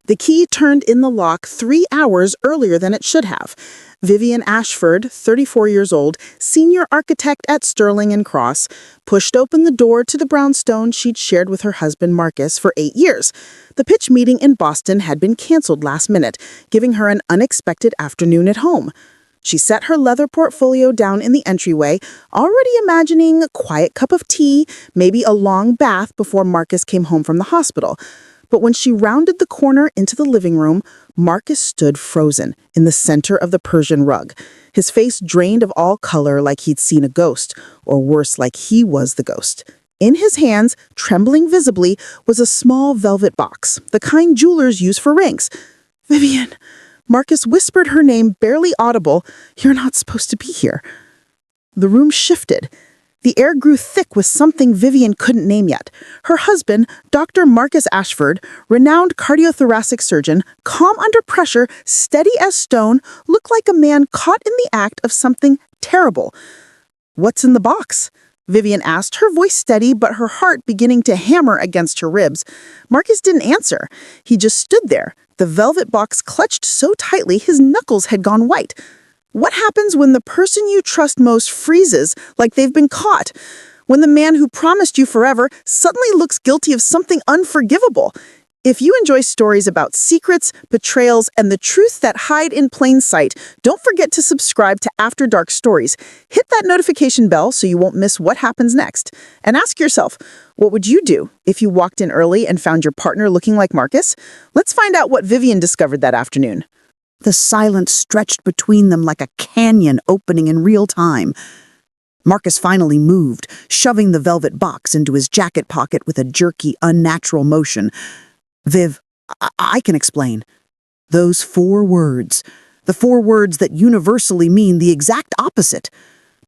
The key turned in the lock 3 hours earlier than it should have. Vivienne Ashford, 34 years old, senior architect at Sterling and Cross, pushed open the door to the brownstone she'd shared with her husband Marcus for 8 years. The pitch meeting in Boston had been canceled last minute, giving her an unexpected afternoon at home. She set her leather portfolio down in the entryway, already imagining a quiet cup of tea, maybe a long bath before Marcus came home from the hospital. But when she rounded the corner into the living room, Marcus stood frozen in the center of the Persian rug, his face drained of all color like he'd seen a ghost, or worse, like he was the ghost. In his hands, trembling visibly, was a small velvet box, the kind jewelers use for rings. "Vivienne," Marcus whispered her name, barely audible. "You're not supposed to be here." The room shifted. The air grew thick with something Vivienne couldn't name yet. Her husband, Dr. Marcus Ashford, renowned cardiothoracic surgeon, calm under pressure, steady as stone, looked like a man caught in the act of something terrible. "What's in the box?" Vivienne asked, her voice steady but her heart beginning to hammer against her ribs. Marcus didn't answer. He just stood there, the velvet box clutched so tightly his knuckles had gone white. What happens when the person you trust most freezes like they've been caught? When the man who promised you forever suddenly looks guilty of something unforgivable? If you enjoy stories about secrets, betrayals, and the truth that hide in plain sight, don't forget to subscribe to After Dark Stories. Hit that notification bell so you won't miss what happens next. And ask yourself, what would you do if you walked in early and found your partner looking like Marcus? Let's find out what Vivienne discovered that afternoon. The silence stretched between them like a canyon opening in real time. Marcus finally moved, shoving the velvet box into his jacket pocket with a jerky, unnatural motion. "Viv, I can explain." Those 4 words. The 4 words that universally mean the exact opposite.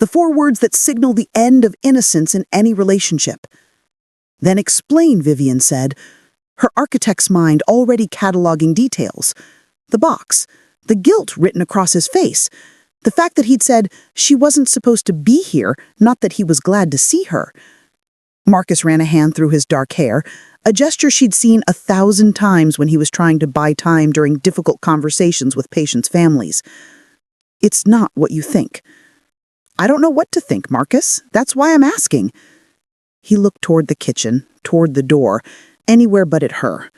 The 4 words that signal the end of innocence in any relationship. "Then explain," Vivienne said, her architect's mind already cataloging details. The box, the guilt written across his face, the fact that he'd said she wasn't supposed to be here, not that he was glad to see her. Marcus ran a hand through his dark hair, a gesture she'd seen 1,000 times when he was trying to buy time during difficult conversations with patients' families. "It's not what you think." "I don't know what to think, Marcus. That's why I'm asking." He looked toward the kitchen, toward the door, anywhere but at her.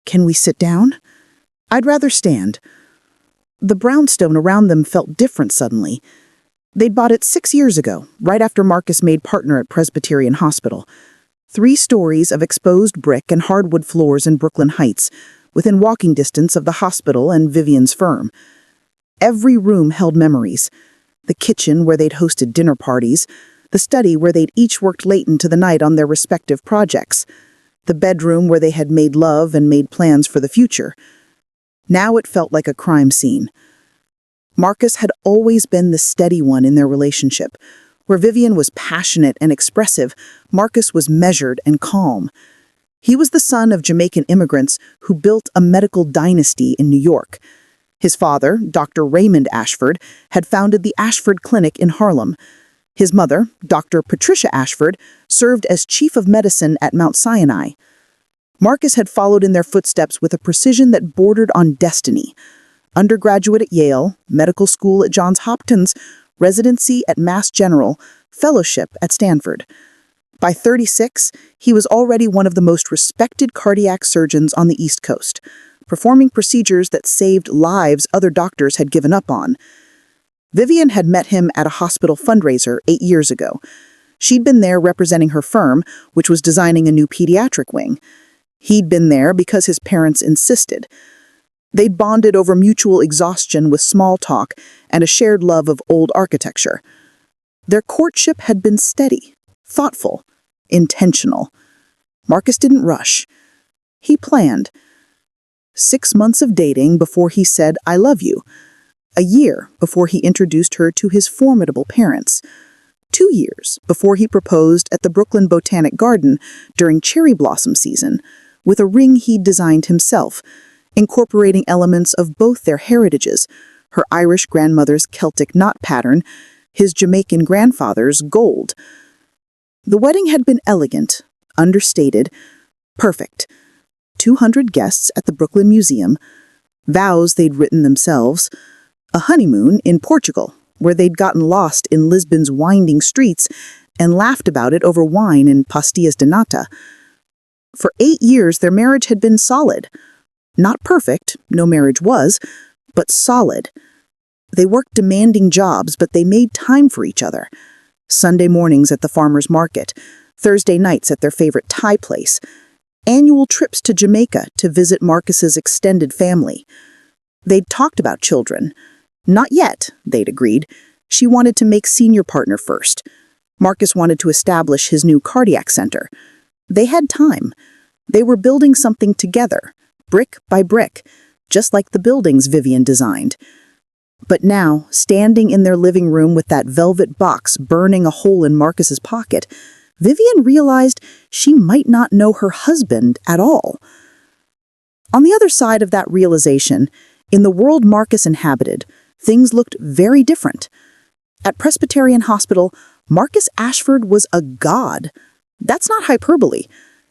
"Can we sit down?" "I'd rather stand." The brownstone around them felt different suddenly. They'd bought it 6 years ago, right after Marcus made partner at Presbyterian Hospital. 3 stories of exposed brick and hardwood floors in Brooklyn Heights, within walking distance of the hospital and Vivienne's firm. Every room held memories. The kitchen where they'd hosted dinner parties, the study where they'd each worked late into the night on their respective projects, the bedroom where they had made love and made plans for the future. Now it felt like a crime scene. Marcus had always been the steady one in their relationship. Where Vivienne was passionate and expressive, Marcus was measured and calm. He was the son of Jamaican immigrants who built a medical dynasty in New York. His father, Dr. Raymond Ashford, had founded the Ashford Clinic in Harlem. His mother, Dr. Patricia Ashford, served as chief of medicine at Mount Sinai. Marcus had followed in their footsteps with a precision that bordered on destiny. Undergraduate at Yale, medical school at Johns Hopkins, residency at Mass General, fellowship at Stanford. By 36, he was already one of the most respected cardiac surgeons on the East Coast, performing procedures that saved lives other doctors had given up on. Vivienne had met him at a hospital fundraiser 8 years ago. She'd been there representing her firm, which was designing a new pediatric wing. He'd been there because his parents insisted. They'd bonded over mutual exhaustion with small talk and a shared love of old architecture. Their courtship had been steady, thoughtful, intentional. Marcus didn't rush. He planned. 6 months of dating before he said, "I love you." A year before he introduced her to his formidable parents. 2 years before he proposed at the Brooklyn Botanic Garden during cherry blossom season, with a ring he'd designed himself, incorporating elements of both their heritages, her Irish grandmother's Celtic knot pattern, his Jamaican grandfather's gold. The wedding had been elegant, understated, perfect. 200 guests at the Brooklyn Museum, vows they'd written themselves, a honeymoon in Portugal, where they'd gotten lost in Lisbon's winding streets and laughed about it over wine in pastillas de nata. For 8 years, their marriage had been solid. Not perfect, no marriage was, but solid. They worked demanding jobs, but they made time for each other. Sunday mornings at the farmer's market, Thursday nights at their favorite Thai place, annual trips to Jamaica to visit Marcus's extended family. They'd talked about children. Not yet, they'd agreed. She wanted to make senior partner first. Marcus wanted to establish his new cardiac center. They had time. They were building something together, brick by brick, just like the buildings Vivienne designed. But now, standing in their living room with that velvet box burning a hole in Marcus's pocket, Vivienne realized she might not know her husband at all. On the other side of that realization, in the world Marcus inhabited, things looked very different. At Presbyterian Hospital, Marcus Ashford was a god. That's not hyperbole.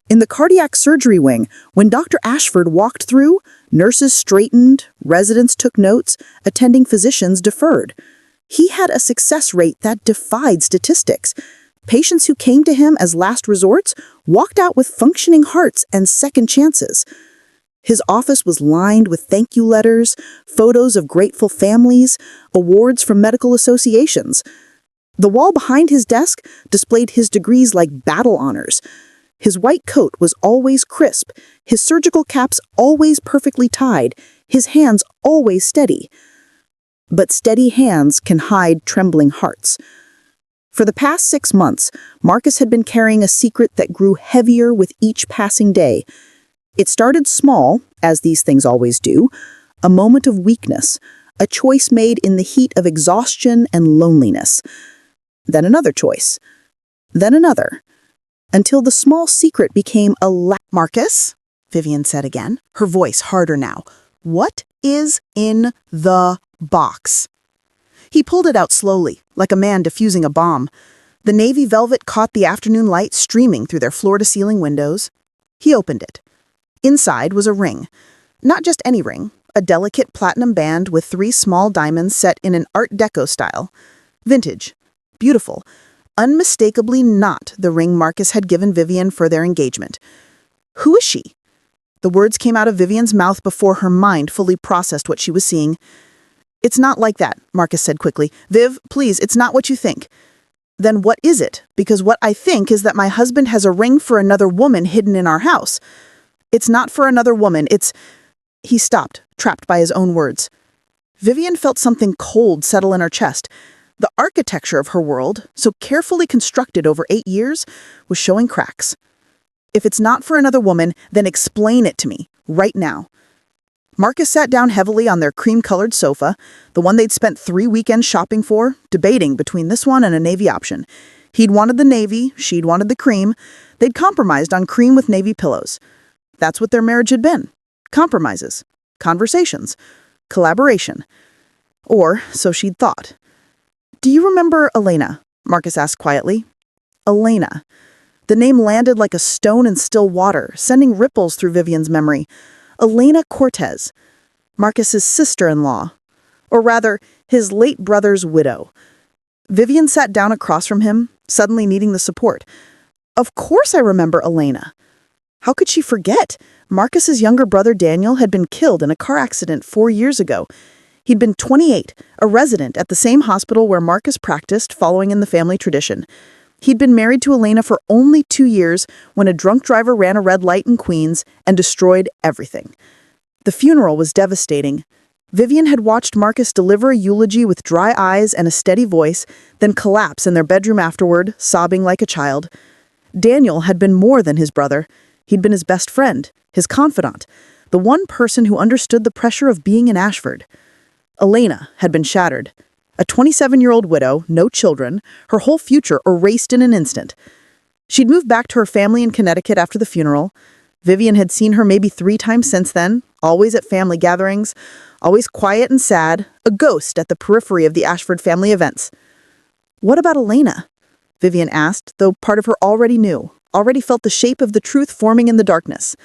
In the cardiac surgery wing, when Dr. Ashford walked through, nurses straightened, residents took notes, attending physicians deferred. He had a success rate that defied statistics. Patients who came to him as last resorts walked out with functioning hearts and second chances. His office was lined with thank you letters, photos of grateful families, awards from medical associations. The wall behind his desk displayed his degrees like battle honors. His white coat was always crisp, his surgical caps always perfectly tied, his hands always steady. But steady hands can hide trembling hearts. For the past 6 months, Marcus had been carrying a secret that grew heavier with each passing day. It started small, as these things always do, a moment of weakness, a choice made in the heat of exhaustion and loneliness. Then another choice. Then another. Until the small secret became a Marcus, Vivienne said again, her voice harder now. What is in the box? He pulled it out slowly, like a man defusing a bomb. The navy velvet caught the afternoon light streaming through their floor-to-ceiling windows. He opened it. Inside was a ring. Not just any ring, a delicate platinum band with 3 small diamonds set in an Art Deco style. Vintage. Beautiful. Unmistakably not the ring Marcus had given Vivienne for their engagement. Who is she? The words came out of Vivienne's mouth before her mind fully processed what she was seeing. It's not like that, Marcus said quickly. Viv, please, it's not what you think. Then what is it? Because what I think is that my husband has a ring for another woman hidden in our house. It's not for another woman, it's... He stopped, trapped by his own words. Vivienne felt something cold settle in her chest. The architecture of her world, so carefully constructed over 8 years, was showing cracks. If it's not for another woman, then explain it to me, right now. Marcus sat down heavily on their cream-colored sofa, the one they'd spent 3 weekends shopping for, debating between this one and a navy option. He'd wanted the navy, she'd wanted the cream. They'd compromised on cream with navy pillows. That's what their marriage had been. Compromises. Conversations. Collaboration. Or so she'd thought. Do you remember Elena? Marcus asked quietly. Elena. The name landed like a stone in still water, sending ripples through Vivienne's memory. Elena Cortez, Marcus's sister-in-law. Or rather, his late brother's widow. Vivienne sat down across from him, suddenly needing the support. Of course I remember Elena. How could she forget? Marcus's younger brother Daniel had been killed in a car accident 4 years ago. He'd been 28, a resident at the same hospital where Marcus practiced, following in the family tradition. He'd been married to Elena for only 2 years when a drunk driver ran a red light in Queens and destroyed everything. The funeral was devastating. Vivienne had watched Marcus deliver a eulogy with dry eyes and a steady voice, then collapse in their bedroom afterward, sobbing like a child. Daniel had been more than his brother. He'd been his best friend, his confidant, the one person who understood the pressure of being an Ashford. Elena had been shattered. A 27-year-old widow, no children, her whole future erased in an instant. She'd moved back to her family in Connecticut after the funeral. Vivienne had seen her maybe 3 times since then, always at family gatherings, always quiet and sad, a ghost at the periphery of the Ashford family events. What about Elena? Vivienne asked, though part of her already knew, already felt the shape of the truth forming in the darkness.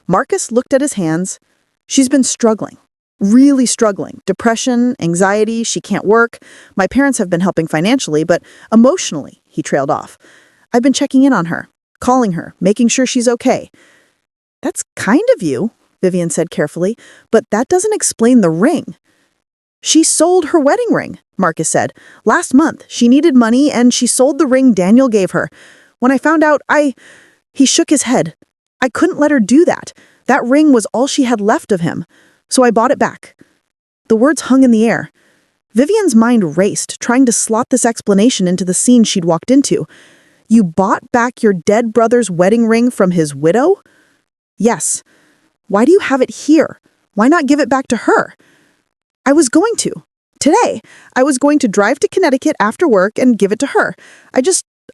Marcus looked at his hands. She's been struggling. Really struggling. Depression, anxiety, she can't work. My parents have been helping financially, but emotionally, he trailed off. I've been checking in on her, calling her, making sure she's okay. That's kind of you, Vivienne said carefully, but that doesn't explain the ring. She sold her wedding ring, Marcus said. Last month, she needed money and she sold the ring Daniel gave her. When I found out, He shook his head. I couldn't let her do that. That ring was all she had left of him. So I bought it back. The words hung in the air. Vivienne's mind raced, trying to slot this explanation into the scene she'd walked into. You bought back your dead brother's wedding ring from his widow? Yes. Why do you have it here? Why not give it back to her? I was going to. Today, I was going to drive to Connecticut after work and give it to her.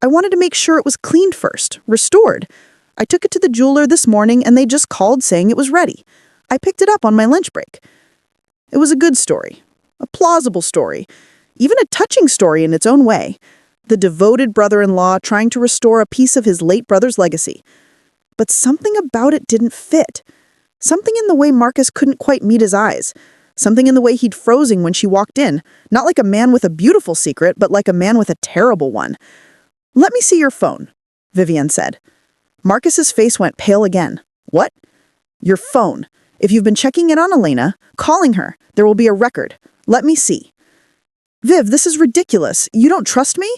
I wanted to make sure it was cleaned first, restored. I took it to the jeweler this morning and they just called saying it was ready. I picked it up on my lunch break. It was a good story, a plausible story, even a touching story in its own way. The devoted brother-in-law trying to restore a piece of his late brother's legacy. But something about it didn't fit. Something in the way Marcus couldn't quite meet his eyes. Something in the way he'd frozen when she walked in, not like a man with a beautiful secret, but like a man with a terrible one. Let me see your phone, Vivienne said. Marcus's face went pale again. What? Your phone. If you've been checking in on Elena, calling her, there will be a record. Let me see. Viv, this is ridiculous. You don't trust me?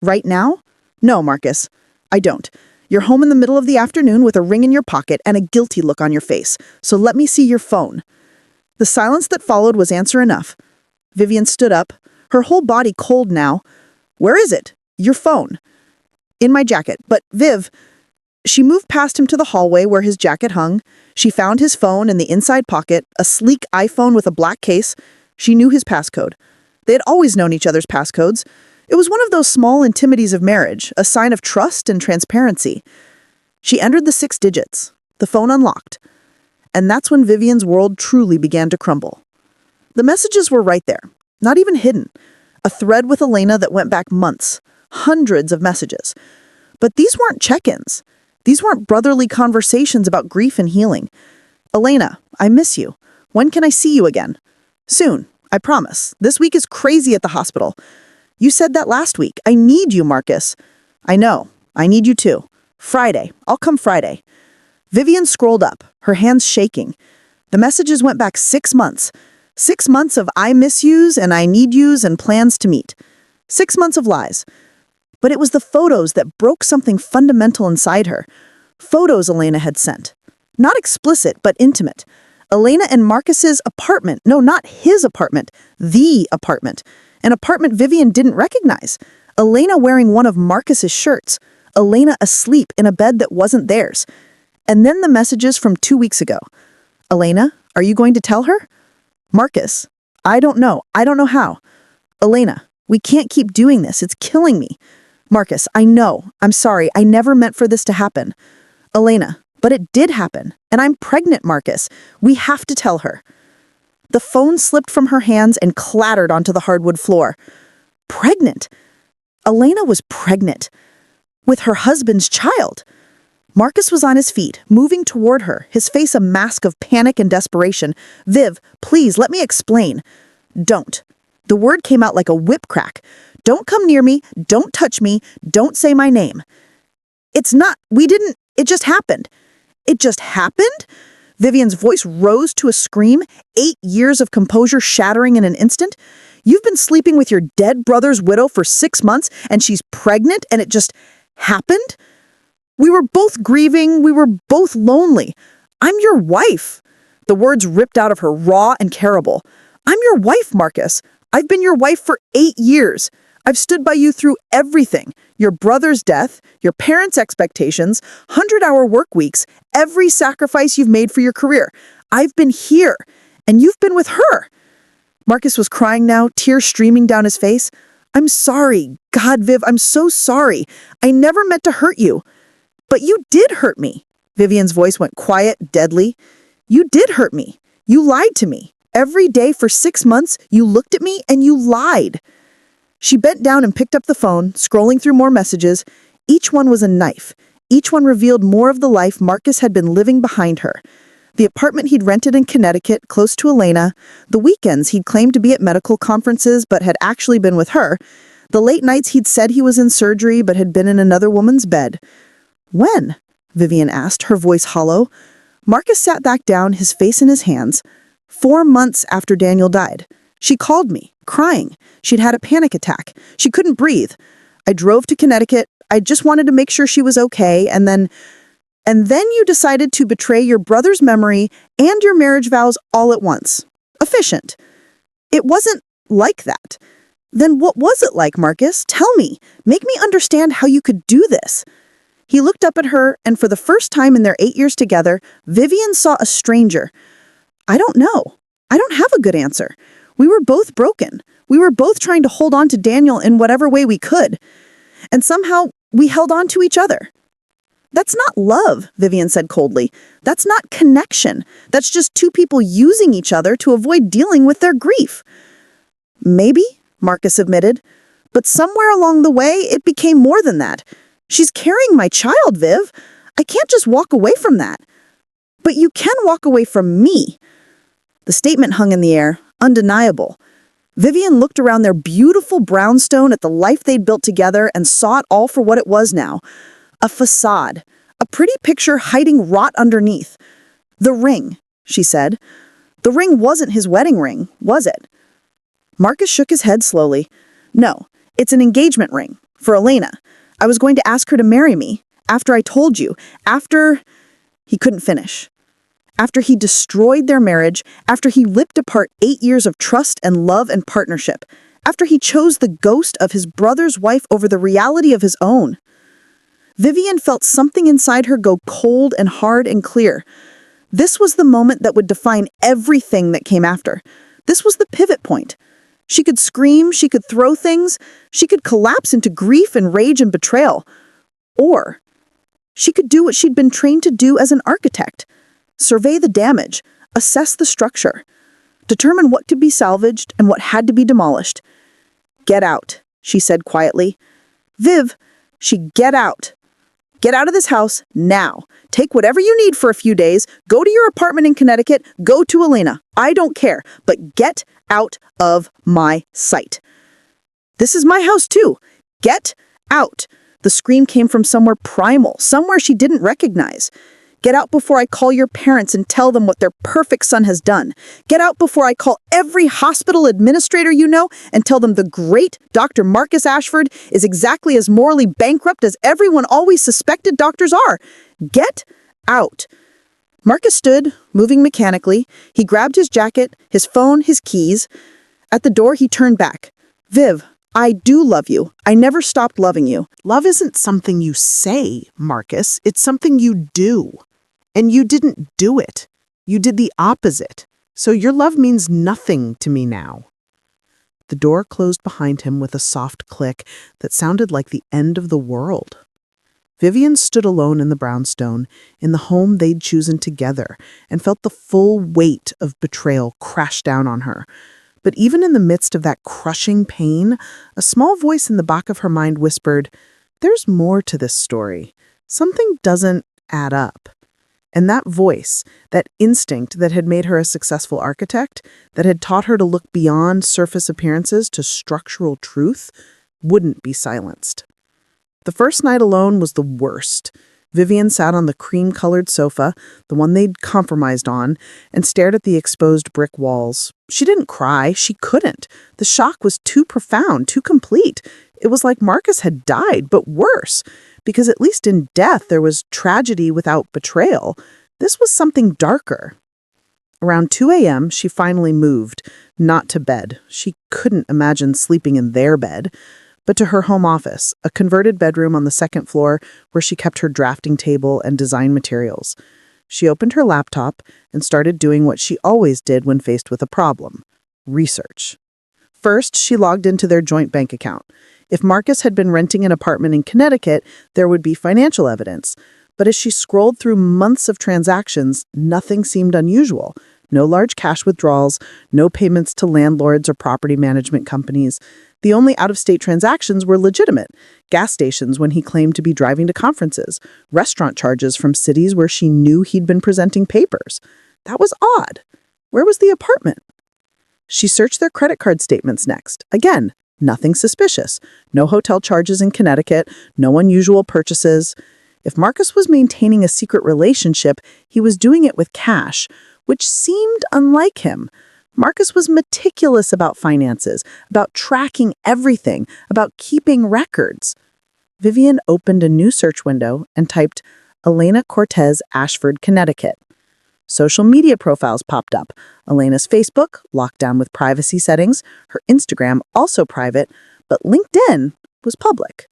Right now? No, Marcus. I don't. You're home in the middle of the afternoon with a ring in your pocket and a guilty look on your face. So let me see your phone. The silence that followed was answer enough. Vivienne stood up, her whole body cold now. Where is it? Your phone. In my jacket. But, Viv... She moved past him to the hallway where his jacket hung. She found his phone in the inside pocket, a sleek iPhone with a black case. She knew his passcode. They had always known each other's passcodes. It was one of those small intimities of marriage, a sign of trust and transparency. She entered the 6 digits. The phone unlocked. And that's when Vivienne's world truly began to crumble. The messages were right there, not even hidden. A thread with Elena that went back months. Hundreds of messages. But these weren't check-ins. These weren't brotherly conversations about grief and healing. Elena, I miss you. When can I see you again? Soon, I promise. This week is crazy at the hospital. You said that last week. I need you, Marcus. I know. I need you too. Friday. I'll come Friday. Vivienne scrolled up, her hands shaking. The messages went back 6 months. 6 months of I miss yous and I need yous and plans to meet. 6 months of lies. But it was the photos that broke something fundamental inside her. Photos Elena had sent. Not explicit, but intimate. Elena and Marcus's apartment. No, not his apartment. The apartment. An apartment Vivienne didn't recognize. Elena wearing one of Marcus's shirts. Elena asleep in a bed that wasn't theirs. And then the messages from 2 weeks ago. Elena, are you going to tell her? Marcus, I don't know. I don't know how. Elena, we can't keep doing this. It's killing me. Marcus, I know. I'm sorry. I never meant for this to happen. Elena, but it did happen. And I'm pregnant, Marcus. We have to tell her. The phone slipped from her hands and clattered onto the hardwood floor. Pregnant. Elena was pregnant. With her husband's child. Marcus was on his feet, moving toward her, his face a mask of panic and desperation. Viv, please, let me explain. Don't. The word came out like a whip crack. Don't come near me. Don't touch me. Don't say my name. It just happened. It just happened? Vivienne's voice rose to a scream, 8 years of composure shattering in an instant. You've been sleeping with your dead brother's widow for 6 months, and she's pregnant, and it just happened? We were both grieving. We were both lonely. I'm your wife. The words ripped out of her, raw and terrible. I'm your wife, Marcus. I've been your wife for 8 years. I've stood by you through everything. Your brother's death, your parents' expectations, 100-hour work weeks, every sacrifice you've made for your career. I've been here, and you've been with her. Marcus was crying now, tears streaming down his face. I'm sorry. God, Viv, I'm so sorry. I never meant to hurt you. But you did hurt me. Vivienne's voice went quiet, deadly. You did hurt me. You lied to me. Every day for 6 months, you looked at me and you lied. She bent down and picked up the phone, scrolling through more messages. Each one was a knife. Each one revealed more of the life Marcus had been living behind her. The apartment he'd rented in Connecticut, close to Elena, the weekends he'd claimed to be at medical conferences but had actually been with her, the late nights he'd said he was in surgery but had been in another woman's bed. When? Vivienne asked, her voice hollow. Marcus sat back down, his face in his hands. 4 months after Daniel died. She called me, crying. She'd had a panic attack. She couldn't breathe. I drove to Connecticut. I just wanted to make sure she was okay, and then you decided to betray your brother's memory and your marriage vows all at once. Efficient. It wasn't like that. Then what was it like, Marcus? Tell me. Make me understand how you could do this. He looked up at her, and for the first time in their 8 years together, Vivienne saw a stranger. I don't know. I don't have a good answer. We were both broken. We were both trying to hold on to Daniel in whatever way we could. And somehow, we held on to each other. That's not love, Vivienne said coldly. That's not connection. That's just two people using each other to avoid dealing with their grief. Maybe, Marcus admitted. But somewhere along the way, it became more than that. She's carrying my child, Viv. I can't just walk away from that. But you can walk away from me. The statement hung in the air, undeniable. Vivienne looked around their beautiful brownstone at the life they'd built together and saw it all for what it was now. A facade. A pretty picture hiding rot underneath. The ring, she said. The ring wasn't his wedding ring, was it? Marcus shook his head slowly. No, it's an engagement ring. For Elena. I was going to ask her to marry me. After I told you. After... He couldn't finish. After he destroyed their marriage, after he ripped apart 8 years of trust and love and partnership, after he chose the ghost of his brother's wife over the reality of his own. Vivienne felt something inside her go cold and hard and clear. This was the moment that would define everything that came after. This was the pivot point. She could scream, she could throw things, she could collapse into grief and rage and betrayal. Or she could do what she'd been trained to do as an architect. Survey the damage, assess the structure, determine what could be salvaged and what had to be demolished. Get out, she said quietly. Viv, get out. Get out of this house now. Take whatever you need for a few days, go to your apartment in Connecticut, go to Elena. I don't care, but get out of my sight. This is my house too. Get out. The scream came from somewhere primal, somewhere she didn't recognize. Get out before I call your parents and tell them what their perfect son has done. Get out before I call every hospital administrator you know and tell them the great Dr. Marcus Ashford is exactly as morally bankrupt as everyone always suspected doctors are. Get out. Marcus stood, moving mechanically. He grabbed his jacket, his phone, his keys. At the door, he turned back. Viv, I do love you. I never stopped loving you. Love isn't something you say, Marcus. It's something you do. And you didn't do it. You did the opposite. So your love means nothing to me now. The door closed behind him with a soft click that sounded like the end of the world. Vivienne stood alone in the brownstone, in the home they'd chosen together, and felt the full weight of betrayal crash down on her. But even in the midst of that crushing pain, a small voice in the back of her mind whispered, "There's more to this story. Something doesn't add up." And that voice, that instinct that had made her a successful architect, that had taught her to look beyond surface appearances to structural truth, wouldn't be silenced. The first night alone was the worst. Vivienne sat on the cream-colored sofa, the one they'd compromised on, and stared at the exposed brick walls. She didn't cry. She couldn't. The shock was too profound, too complete. It was like Marcus had died, but worse. Because at least in death there was tragedy without betrayal. This was something darker. Around 2 a.m., she finally moved, not to bed. She couldn't imagine sleeping in their bed, but to her home office, a converted bedroom on the second floor where she kept her drafting table and design materials. She opened her laptop and started doing what she always did when faced with a problem: research. First, she logged into their joint bank account. If Marcus had been renting an apartment in Connecticut, there would be financial evidence. But as she scrolled through months of transactions, nothing seemed unusual. No large cash withdrawals, no payments to landlords or property management companies. The only out-of-state transactions were legitimate. Gas stations when he claimed to be driving to conferences, restaurant charges from cities where she knew he'd been presenting papers. That was odd. Where was the apartment? She searched their credit card statements next. Again, nothing suspicious. No hotel charges in Connecticut, no unusual purchases. If Marcus was maintaining a secret relationship, he was doing it with cash, which seemed unlike him. Marcus was meticulous about finances, about tracking everything, about keeping records. Vivienne opened a new search window and typed Elena Cortez, Ashford, Connecticut. Social media profiles popped up. Elena's Facebook, locked down with privacy settings, her Instagram, also private, but LinkedIn was public.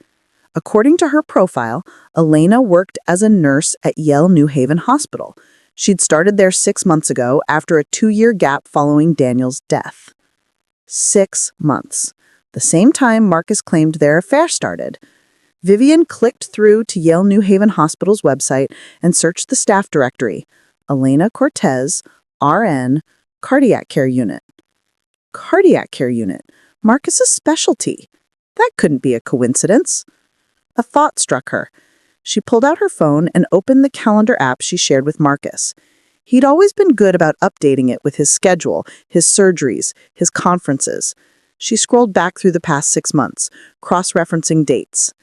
According to her profile, Elena worked as a nurse at Yale New Haven Hospital. She'd started there 6 months ago after a 2-year gap following Daniel's death. 6 months. The same time Marcus claimed their affair started. Vivienne clicked through to Yale New Haven Hospital's website and searched the staff directory. Elena Cortez, RN, Cardiac Care Unit. Cardiac Care Unit. Marcus's specialty. That couldn't be a coincidence. A thought struck her. She pulled out her phone and opened the calendar app she shared with Marcus. He'd always been good about updating it with his schedule, his surgeries, his conferences. She scrolled back through the past 6 months, cross-referencing dates.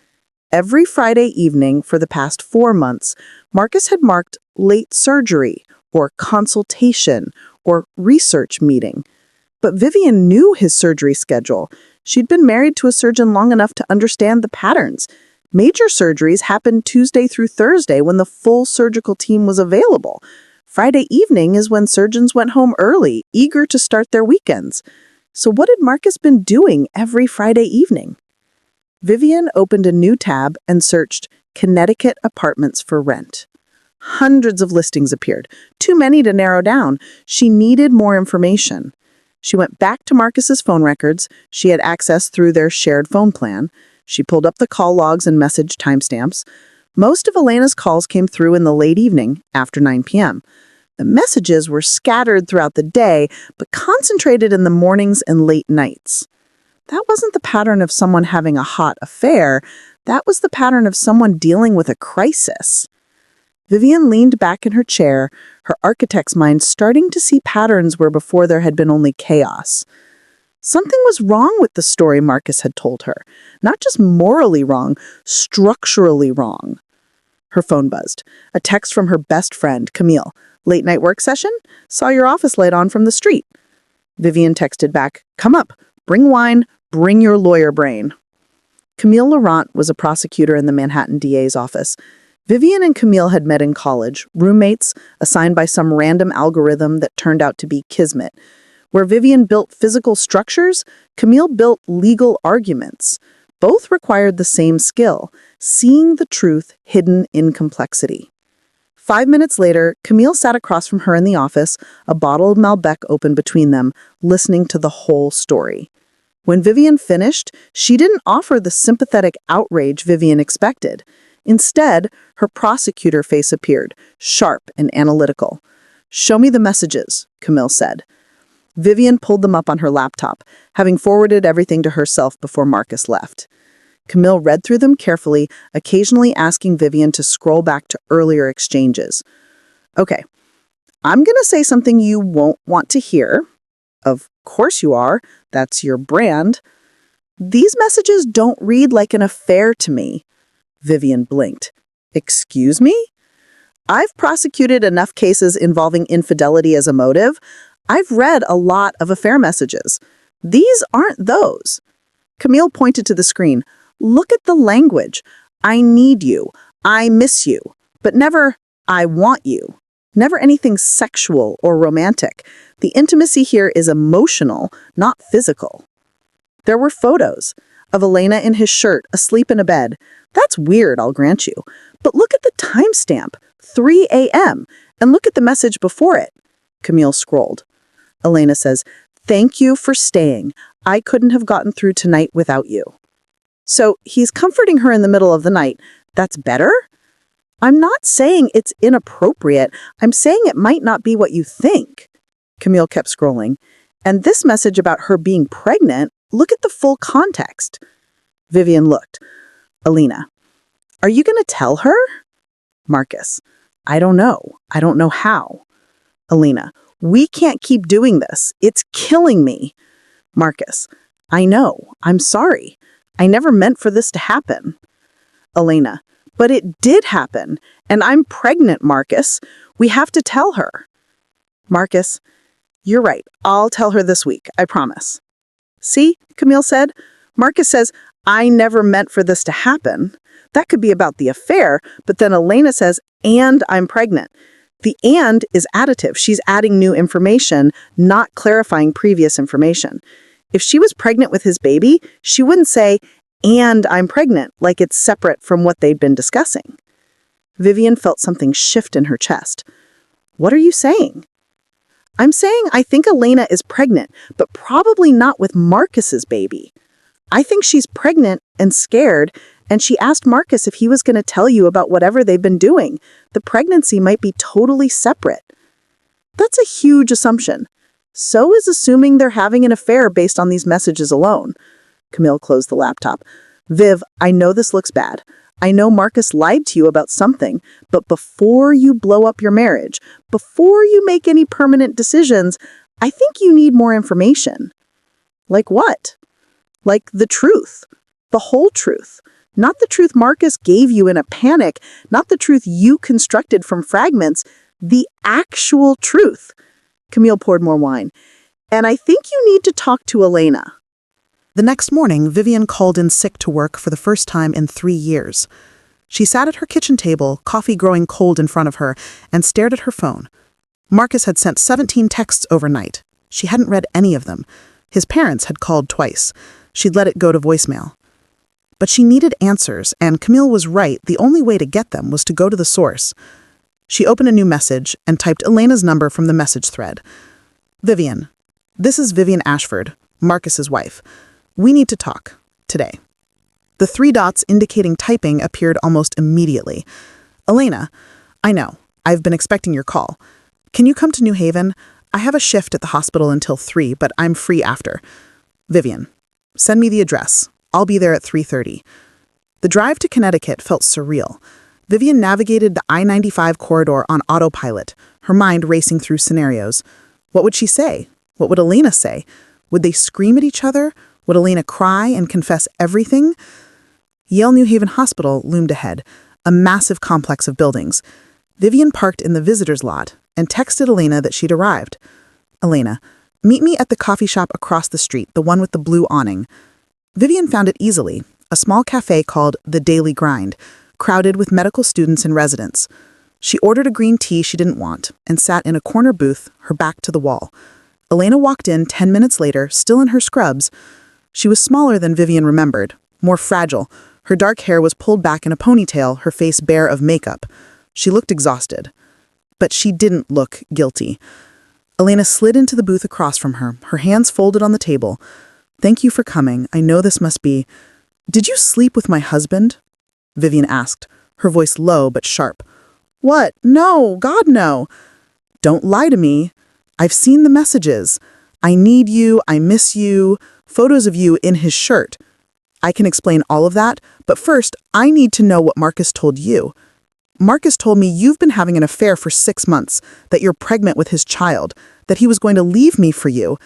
Every Friday evening for the past 4 months, Marcus had marked late surgery, or consultation, or research meeting. But Vivienne knew his surgery schedule. She'd been married to a surgeon long enough to understand the patterns. Major surgeries happened Tuesday through Thursday when the full surgical team was available. Friday evening is when surgeons went home early, eager to start their weekends. So what had Marcus been doing every Friday evening? Vivienne opened a new tab and searched Connecticut apartments for rent. Hundreds of listings appeared, too many to narrow down. She needed more information. She went back to Marcus's phone records. She had access through their shared phone plan. She pulled up the call logs and message timestamps. Most of Elena's calls came through in the late evening, after 9 p.m. The messages were scattered throughout the day, but concentrated in the mornings and late nights. That wasn't the pattern of someone having a hot affair. That was the pattern of someone dealing with a crisis. Vivienne leaned back in her chair, her architect's mind starting to see patterns where before there had been only chaos. Something was wrong with the story Marcus had told her. Not just morally wrong, structurally wrong. Her phone buzzed. A text from her best friend, Camille. Late night work session? Saw your office light on from the street. Vivienne texted back, come up, bring wine, bring your lawyer brain. Camille Laurent was a prosecutor in the Manhattan DA's office. Vivienne and Camille had met in college, roommates, assigned by some random algorithm that turned out to be kismet. Where Vivienne built physical structures, Camille built legal arguments. Both required the same skill, seeing the truth hidden in complexity. 5 minutes later, Camille sat across from her in the office, a bottle of Malbec open between them, listening to the whole story. When Vivienne finished, she didn't offer the sympathetic outrage Vivienne expected. Instead, her prosecutor face appeared, sharp and analytical. Show me the messages, Camille said. Vivienne pulled them up on her laptop, having forwarded everything to herself before Marcus left. Camille read through them carefully, occasionally asking Vivienne to scroll back to earlier exchanges. Okay, I'm going to say something you won't want to hear. Of course you are. That's your brand. These messages don't read like an affair to me. Vivienne blinked. Excuse me? I've prosecuted enough cases involving infidelity as a motive. I've read a lot of affair messages. These aren't those. Camille pointed to the screen. Look at the language. I need you. I miss you. But never, I want you. Never anything sexual or romantic. The intimacy here is emotional, not physical. There were photos of Elena in his shirt, asleep in a bed. That's weird, I'll grant you. But look at the timestamp, 3 a.m., and look at the message before it. Camille scrolled. Elena says, thank you for staying. I couldn't have gotten through tonight without you. So he's comforting her in the middle of the night. That's better? I'm not saying it's inappropriate. I'm saying it might not be what you think. Camille kept scrolling. And this message about her being pregnant, look at the full context. Vivienne looked. Alina, are you going to tell her? Marcus, I don't know. I don't know how. Alina, we can't keep doing this. It's killing me. Marcus, I know. I'm sorry. I never meant for this to happen. Elena, but it did happen, and I'm pregnant, Marcus. We have to tell her. Marcus, you're right. I'll tell her this week, I promise. See, Camille said. Marcus says, I never meant for this to happen. That could be about the affair, but then Elena says, and I'm pregnant. The and is additive. She's adding new information, not clarifying previous information. If she was pregnant with his baby, she wouldn't say, and I'm pregnant, like it's separate from what they'd been discussing. Vivienne felt something shift in her chest. What are you saying? I'm saying I think Elena is pregnant, but probably not with Marcus's baby. I think she's pregnant and scared, and she asked Marcus if he was going to tell you about whatever they've been doing. The pregnancy might be totally separate. That's a huge assumption. So is assuming they're having an affair based on these messages alone. Camille closed the laptop. Viv, I know this looks bad. I know Marcus lied to you about something, but before you blow up your marriage, before you make any permanent decisions, I think you need more information. Like what? Like the truth. The whole truth. Not the truth Marcus gave you in a panic, not the truth you constructed from fragments, the actual truth. Camille poured more wine. And I think you need to talk to Elena. The next morning, Vivienne called in sick to work for the first time in 3 years. She sat at her kitchen table, coffee growing cold in front of her, and stared at her phone. Marcus had sent 17 texts overnight. She hadn't read any of them. His parents had called twice. She'd let it go to voicemail. But she needed answers, and Camille was right. The only way to get them was to go to the source. She opened a new message and typed Elena's number from the message thread. Vivienne, this is Vivienne Ashford, Marcus's wife. We need to talk. Today. The 3 dots indicating typing appeared almost immediately. Elena, I know. I've been expecting your call. Can you come to New Haven? I have a shift at the hospital until 3, but I'm free after. Vivienne, send me the address. I'll be there at 3:30. The drive to Connecticut felt surreal. Vivienne navigated the I-95 corridor on autopilot, her mind racing through scenarios. What would she say? What would Elena say? Would they scream at each other? Would Elena cry and confess everything? Yale New Haven Hospital loomed ahead, a massive complex of buildings. Vivienne parked in the visitor's lot and texted Elena that she'd arrived. Elena, meet me at the coffee shop across the street, the one with the blue awning. Vivienne found it easily, a small cafe called The Daily Grind, crowded with medical students and residents. She ordered a green tea she didn't want and sat in a corner booth, her back to the wall. Elena walked in 10 minutes later, still in her scrubs. She was smaller than Vivienne remembered, more fragile. Her dark hair was pulled back in a ponytail, her face bare of makeup. She looked exhausted. But she didn't look guilty. Elena slid into the booth across from her, her hands folded on the table. Thank you for coming. I know this must be... Did you sleep with my husband? Vivienne asked, her voice low but sharp. What? No, God, no. Don't lie to me. I've seen the messages. I need you, I miss you, photos of you in his shirt. I can explain all of that, but first, I need to know what Marcus told you. Marcus told me you've been having an affair for 6 months, that you're pregnant with his child, that he was going to leave me for you.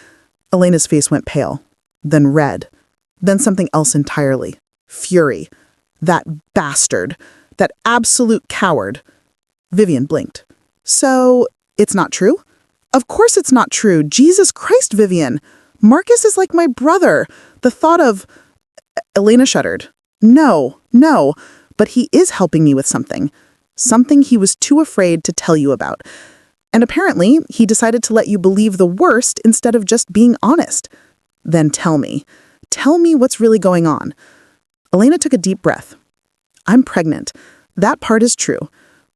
Elena's face went pale, then red, then something else entirely. Fury. That bastard. That absolute coward. Vivienne blinked. So, it's not true? Of course it's not true. Jesus Christ, Vivienne. Marcus is like my brother. The thought of... Elena shuddered. No, but he is helping me with something. Something he was too afraid to tell you about. And apparently, he decided to let you believe the worst instead of just being honest. Then tell me. Tell me what's really going on. Elena took a deep breath. I'm pregnant. That part is true.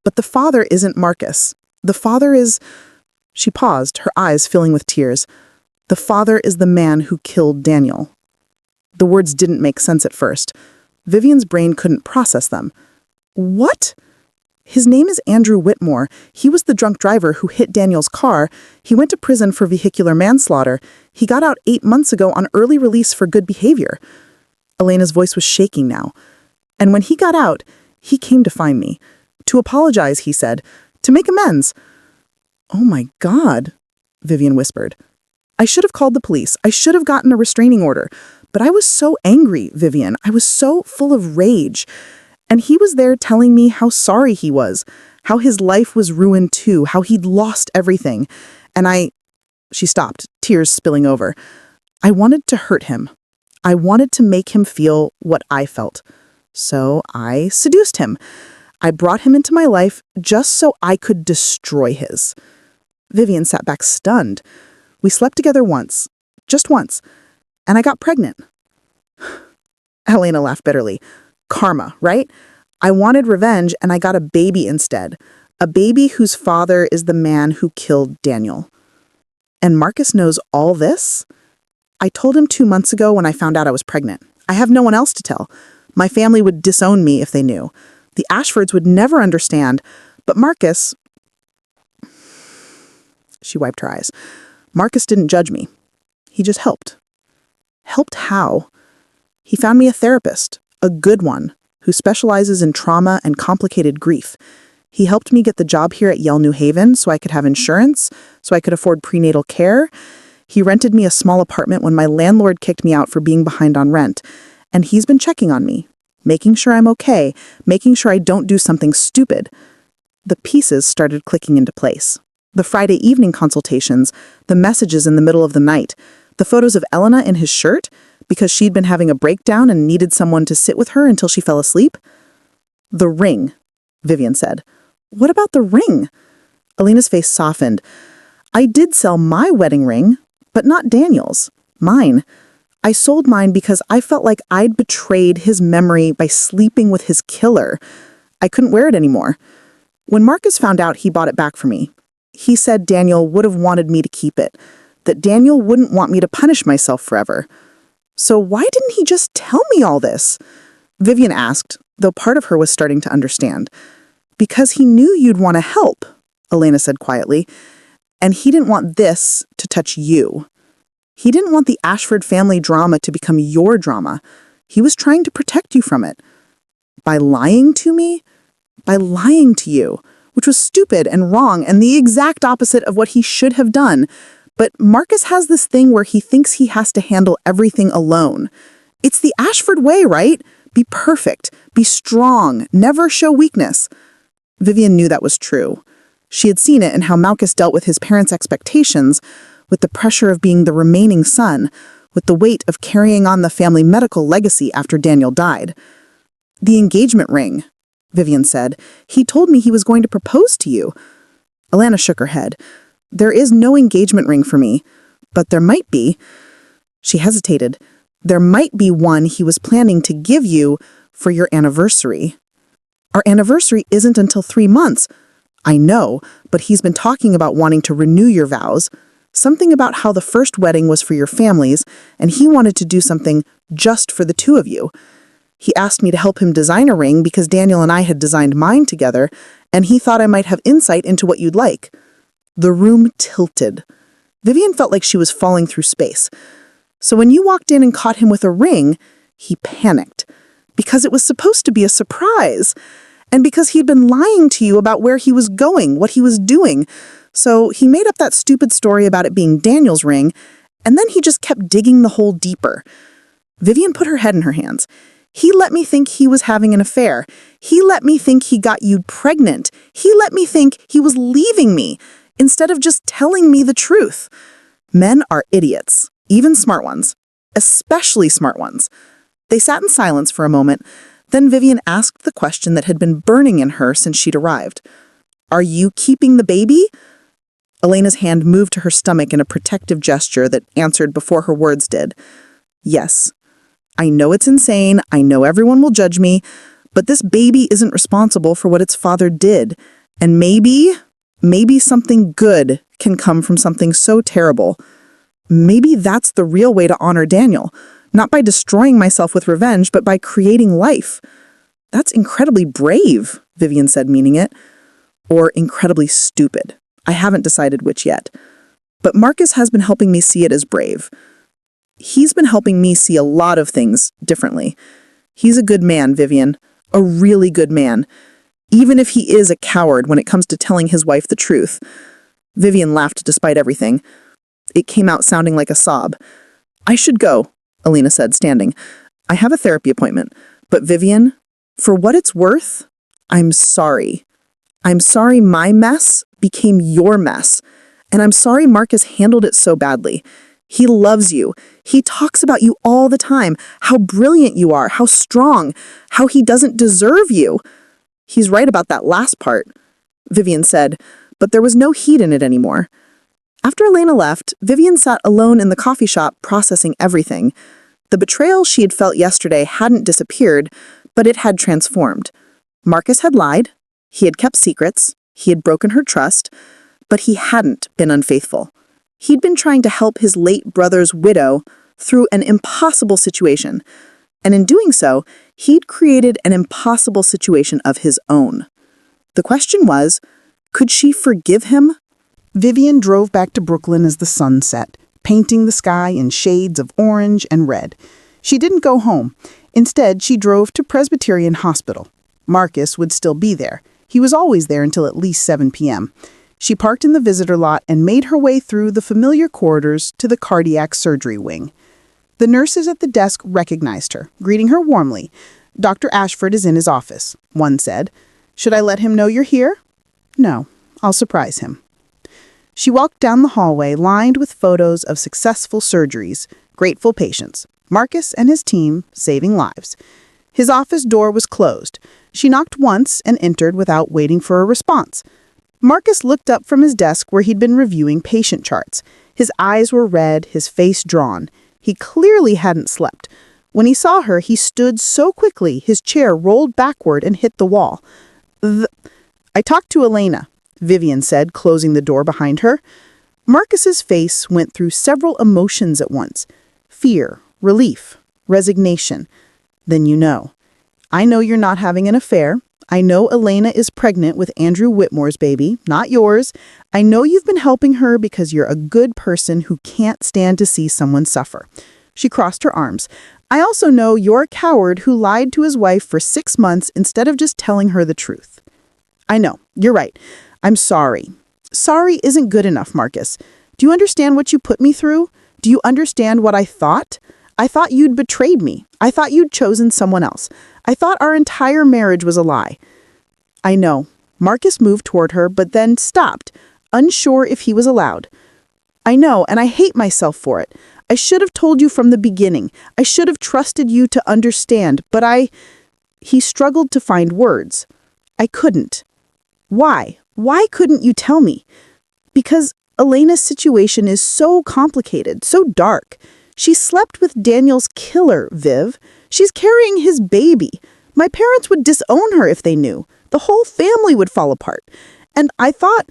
But the father isn't Marcus. The father is... She paused, her eyes filling with tears. The father is the man who killed Daniel. The words didn't make sense at first. Vivienne's brain couldn't process them. What? His name is Andrew Whitmore. He was the drunk driver who hit Daniel's car. He went to prison for vehicular manslaughter. He got out 8 months ago on early release for good behavior. Elena's voice was shaking now. And when he got out, he came to find me. To apologize, he said. To make amends. Oh my God, Vivienne whispered. I should have called the police. I should have gotten a restraining order. But I was so angry, Vivienne. I was so full of rage. And he was there telling me how sorry he was, how his life was ruined too, how he'd lost everything. And she stopped, tears spilling over. I wanted to hurt him. I wanted to make him feel what I felt. So I seduced him. I brought him into my life just so I could destroy his. Vivienne sat back stunned. We slept together once, just once, and I got pregnant. Elena laughed bitterly. Karma, right? I wanted revenge and I got a baby instead. A baby whose father is the man who killed Daniel. And Marcus knows all this? I told him 2 months ago when I found out I was pregnant. I have no one else to tell. My family would disown me if they knew. The Ashfords would never understand. But Marcus... She wiped her eyes. Marcus didn't judge me. He just helped. Helped how? He found me a therapist, a good one, who specializes in trauma and complicated grief. He helped me get the job here at Yale New Haven so I could have insurance, so I could afford prenatal care. He rented me a small apartment when my landlord kicked me out for being behind on rent. And he's been checking on me, making sure I'm okay, making sure I don't do something stupid. The pieces started clicking into place. The Friday evening consultations, the messages in the middle of the night, the photos of Elena in his shirt, because she'd been having a breakdown and needed someone to sit with her until she fell asleep. The ring, Vivienne said. What about the ring? Elena's face softened. I did sell my wedding ring, but not Daniel's. Mine. I sold mine because I felt like I'd betrayed his memory by sleeping with his killer. I couldn't wear it anymore. When Marcus found out, he bought it back for me. He said Daniel would have wanted me to keep it, that Daniel wouldn't want me to punish myself forever. So why didn't he just tell me all this? Vivienne asked, though part of her was starting to understand. Because he knew you'd want to help, Elena said quietly, and he didn't want this to touch you. He didn't want the Ashford family drama to become your drama. He was trying to protect you from it. By lying to me? By lying to you, which was stupid and wrong and the exact opposite of what he should have done. But Marcus has this thing where he thinks he has to handle everything alone. It's the Ashford way, right? Be perfect, be strong, never show weakness. Vivienne knew that was true. She had seen it in how Marcus dealt with his parents' expectations, with the pressure of being the remaining son, with the weight of carrying on the family medical legacy after Daniel died. The engagement ring, Vivienne said. He told me he was going to propose to you. Alana shook her head. There is no engagement ring for me, but there might be. She hesitated. There might be one he was planning to give you for your anniversary. Our anniversary isn't until 3 months. I know, but he's been talking about wanting to renew your vows. Something about how the first wedding was for your families, and he wanted to do something just for the two of you. He asked me to help him design a ring because Daniel and I had designed mine together, and he thought I might have insight into what you'd like. The room tilted. Vivienne felt like she was falling through space. So when you walked in and caught him with a ring, he panicked. Because it was supposed to be a surprise. And because he'd been lying to you about where he was going, what he was doing. So he made up that stupid story about it being Daniel's ring, and then he just kept digging the hole deeper. Vivienne put her head in her hands. He let me think he was having an affair. He let me think he got you pregnant. He let me think he was leaving me, instead of just telling me the truth. Men are idiots, even smart ones, especially smart ones. They sat in silence for a moment. Then Vivienne asked the question that had been burning in her since she'd arrived. Are you keeping the baby? Elena's hand moved to her stomach in a protective gesture that answered before her words did. Yes. I know it's insane. I know everyone will judge me, but this baby isn't responsible for what its father did. And maybe something good can come from something so terrible. Maybe that's the real way to honor Daniel, not by destroying myself with revenge, but by creating life. That's incredibly brave, Vivienne said, meaning it. Or incredibly stupid. I haven't decided which yet. But Marcus has been helping me see it as brave. He's been helping me see a lot of things differently. He's a good man, Vivienne. A really good man. Even if he is a coward when it comes to telling his wife the truth. Vivienne laughed despite everything. It came out sounding like a sob. I should go, Alina said, standing. I have a therapy appointment. But Vivienne, for what it's worth, I'm sorry. I'm sorry my mess became your mess. And I'm sorry Marcus handled it so badly. He loves you. He talks about you all the time, how brilliant you are, how strong, how he doesn't deserve you. He's right about that last part, Vivienne said, but there was no heat in it anymore. After Elena left, Vivienne sat alone in the coffee shop processing everything. The betrayal she had felt yesterday hadn't disappeared, but it had transformed. Marcus had lied, he had kept secrets, he had broken her trust, but he hadn't been unfaithful. He'd been trying to help his late brother's widow through an impossible situation, and in doing so, he'd created an impossible situation of his own. The question was, could she forgive him? Vivienne drove back to Brooklyn as the sun set, painting the sky in shades of orange and red. She didn't go home. Instead, she drove to Presbyterian Hospital. Marcus would still be there. He was always there until at least 7 p.m. She parked in the visitor lot and made her way through the familiar corridors to the cardiac surgery wing. The nurses at the desk recognized her, greeting her warmly. "Dr. Ashford is in his office," one said. "Should I let him know you're here?" "No, I'll surprise him." She walked down the hallway lined with photos of successful surgeries, grateful patients, Marcus and his team saving lives. His office door was closed. She knocked once and entered without waiting for a response. Marcus looked up from his desk where he'd been reviewing patient charts. His eyes were red, his face drawn. He clearly hadn't slept. When he saw her, he stood so quickly his chair rolled backward and hit the wall. "I talked to Elena," Vivienne said, closing the door behind her. Marcus's face went through several emotions at once. Fear, relief, resignation. "Then you know. I know you're not having an affair. I know Elena is pregnant with Andrew Whitmore's baby, not yours. I know you've been helping her because you're a good person who can't stand to see someone suffer." She crossed her arms. "I also know you're a coward who lied to his wife for 6 months instead of just telling her the truth." "I know. You're right. I'm sorry." "Sorry isn't good enough, Marcus. Do you understand what you put me through? Do you understand what I thought? I thought you'd betrayed me. I thought you'd chosen someone else. I thought our entire marriage was a lie." "I know." Marcus moved toward her, but then stopped, unsure if he was allowed. "I know, and I hate myself for it. I should have told you from the beginning. I should have trusted you to understand, but He struggled to find words. "I couldn't." "Why? Why couldn't you tell me?" "Because Elena's situation is so complicated, so dark. She slept with Daniel's killer, Viv. She's carrying his baby. My parents would disown her if they knew. The whole family would fall apart. And I thought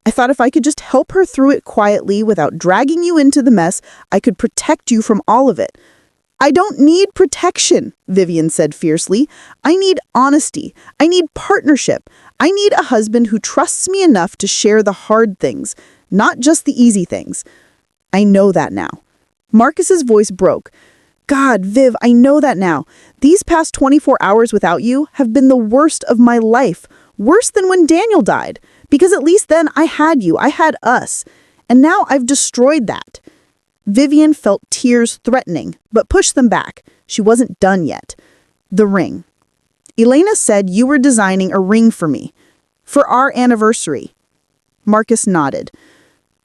if I could just help her through it quietly without dragging you into the mess, I could protect you from all of it." "I don't need protection," Vivienne said fiercely. "I need honesty. I need partnership. I need a husband who trusts me enough to share the hard things, not just the easy things." "I know that now." Marcus's voice broke. "God, Viv, I know that now. These past 24 hours without you have been the worst of my life. Worse than when Daniel died. Because at least then I had you. I had us. And now I've destroyed that." Vivienne felt tears threatening, but pushed them back. She wasn't done yet. "The ring. Elena said you were designing a ring for me. For our anniversary." Marcus nodded.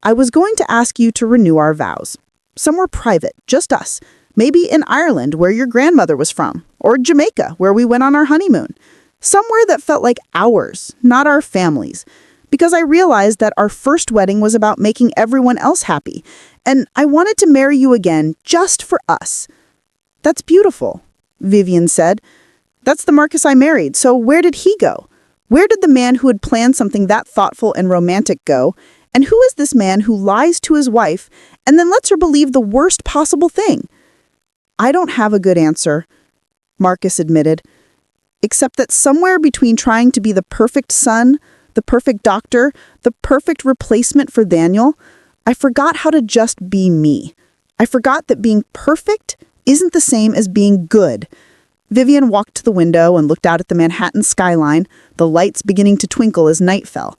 "I was going to ask you to renew our vows. Somewhere private, just us. Maybe in Ireland, where your grandmother was from. Or Jamaica, where we went on our honeymoon. Somewhere that felt like ours, not our family's. Because I realized that our first wedding was about making everyone else happy. And I wanted to marry you again, just for us." "That's beautiful," Vivienne said. "That's the Marcus I married, so where did he go? Where did the man who had planned something that thoughtful and romantic go? And who is this man who lies to his wife and then lets her believe the worst possible thing?" "I don't have a good answer," Marcus admitted. except that somewhere between trying to be the perfect son, the perfect doctor, the perfect replacement for Daniel, I forgot how to just be me. I forgot that being perfect isn't the same as being good. Vivienne walked to the window and looked out at the Manhattan skyline, the lights beginning to twinkle as night fell.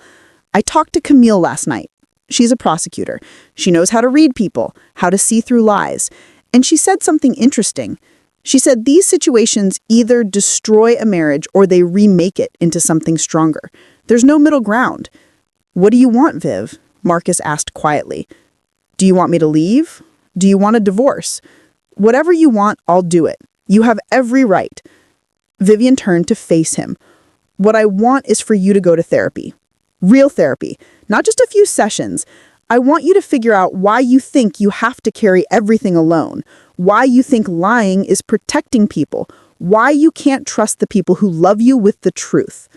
I talked to Camille last night. She's a prosecutor. She knows how to read people, how to see through lies. And she said something interesting. She said these situations either destroy a marriage or they remake it into something stronger. There's no middle ground. What do you want, Viv? Marcus asked quietly. Do you want me to leave? Do you want a divorce? Whatever you want, I'll do it. You have every right. Vivienne turned to face him. What I want is for you to go to therapy. Real therapy, not just a few sessions. I want you to figure out why you think you have to carry everything alone, why you think lying is protecting people, why you can't trust the people who love you with the truth.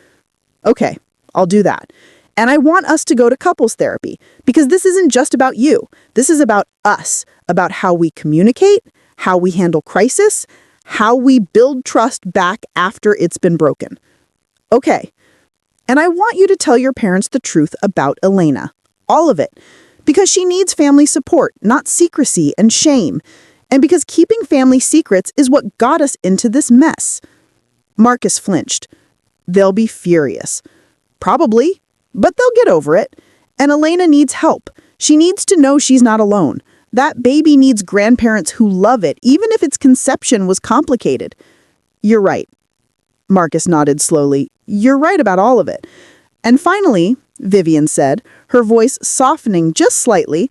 Okay, I'll do that. And I want us to go to couples therapy, because this isn't just about you. This is about us, about how we communicate, how we handle crisis, how we build trust back after it's been broken. Okay. And I want you to tell your parents the truth about Elena. All of it. Because she needs family support, not secrecy and shame. And because keeping family secrets is what got us into this mess. Marcus flinched. They'll be furious. Probably. But they'll get over it. And Elena needs help. She needs to know she's not alone. That baby needs grandparents who love it, even if its conception was complicated. You're right. Marcus nodded slowly. You're right about all of it. And finally, Vivienne said, her voice softening just slightly,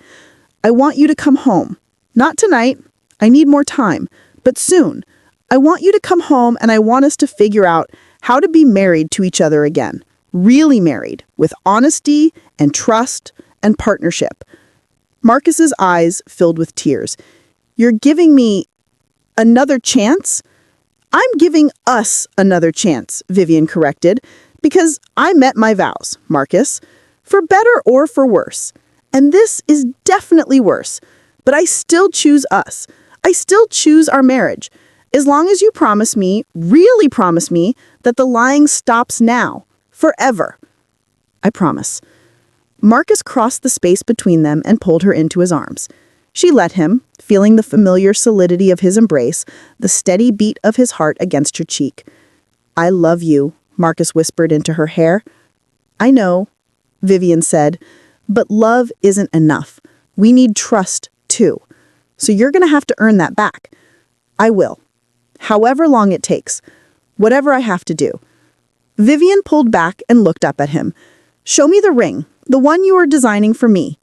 I want you to come home. Not tonight. I need more time. But soon. I want you to come home and I want us to figure out how to be married to each other again. Really married, with honesty and trust and partnership. Marcus's eyes filled with tears. You're giving me another chance? I'm giving us another chance, Vivienne corrected, because I met my vows, Marcus, for better or for worse. And this is definitely worse. But I still choose us. I still choose our marriage. As long as you promise me, really promise me, that the lying stops now, forever. I promise. Marcus crossed the space between them and pulled her into his arms. She let him, feeling the familiar solidity of his embrace, the steady beat of his heart against her cheek. I love you, Marcus whispered into her hair. I know, Vivienne said, but love isn't enough. We need trust, too. So you're going to have to earn that back. I will. However long it takes. Whatever I have to do. Vivienne pulled back and looked up at him. Show me the ring, the one you are designing for me.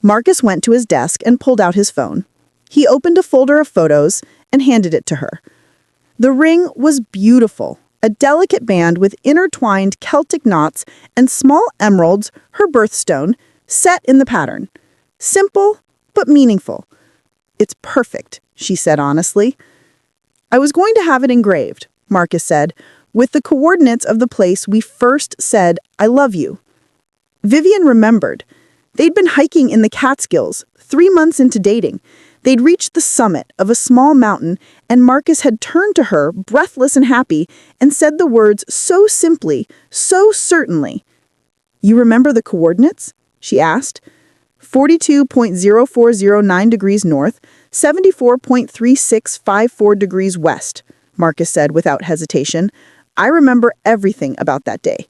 Marcus went to his desk and pulled out his phone. He opened a folder of photos and handed it to her. The ring was beautiful, a delicate band with intertwined Celtic knots and small emeralds, her birthstone, set in the pattern. Simple, but meaningful. It's perfect, she said honestly. I was going to have it engraved, Marcus said, with the coordinates of the place we first said, I love you. Vivienne remembered. They'd been hiking in the Catskills, 3 months into dating. They'd reached the summit of a small mountain, and Marcus had turned to her, breathless and happy, and said the words so simply, so certainly. You remember the coordinates? She asked. 42.0409 degrees north, 74.3654 degrees west, Marcus said without hesitation. I remember everything about that day.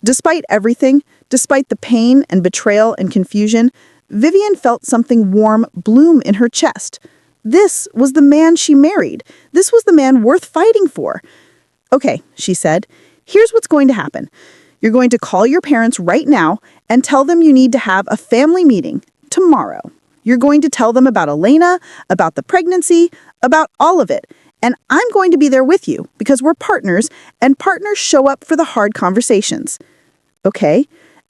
Despite everything, despite the pain and betrayal and confusion, Vivienne felt something warm bloom in her chest. This was the man she married. This was the man worth fighting for. Okay, she said, here's what's going to happen. You're going to call your parents right now and tell them you need to have a family meeting tomorrow. You're going to tell them about Elena, about the pregnancy, about all of it. And I'm going to be there with you because we're partners, and partners show up for the hard conversations. Okay?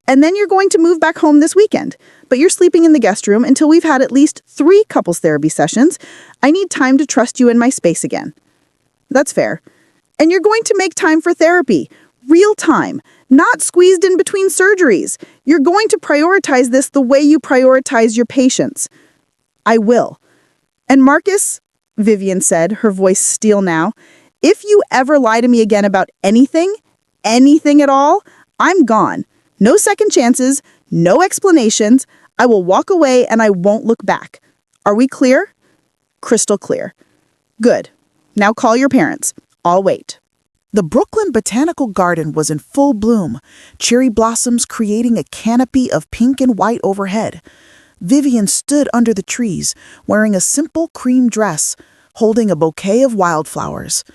And then you're going to move back home this weekend, but you're sleeping in the guest room until we've had at least 3 couples therapy sessions. I need time to trust you in my space again. That's fair. And you're going to make time for therapy. Real time. Not squeezed in between surgeries. You're going to prioritize this the way you prioritize your patients. I will. And Marcus, Vivienne said, her voice steel now, If you ever lie to me again about anything at all, I'm gone. No second chances, no explanations. I will walk away and I won't look back. Are we clear? Crystal clear. Good. Now call your parents. I'll wait. The Brooklyn Botanical Garden was in full bloom, cherry blossoms creating a canopy of pink and white overhead. Vivienne stood under the trees, wearing a simple cream dress, holding a bouquet of wildflowers.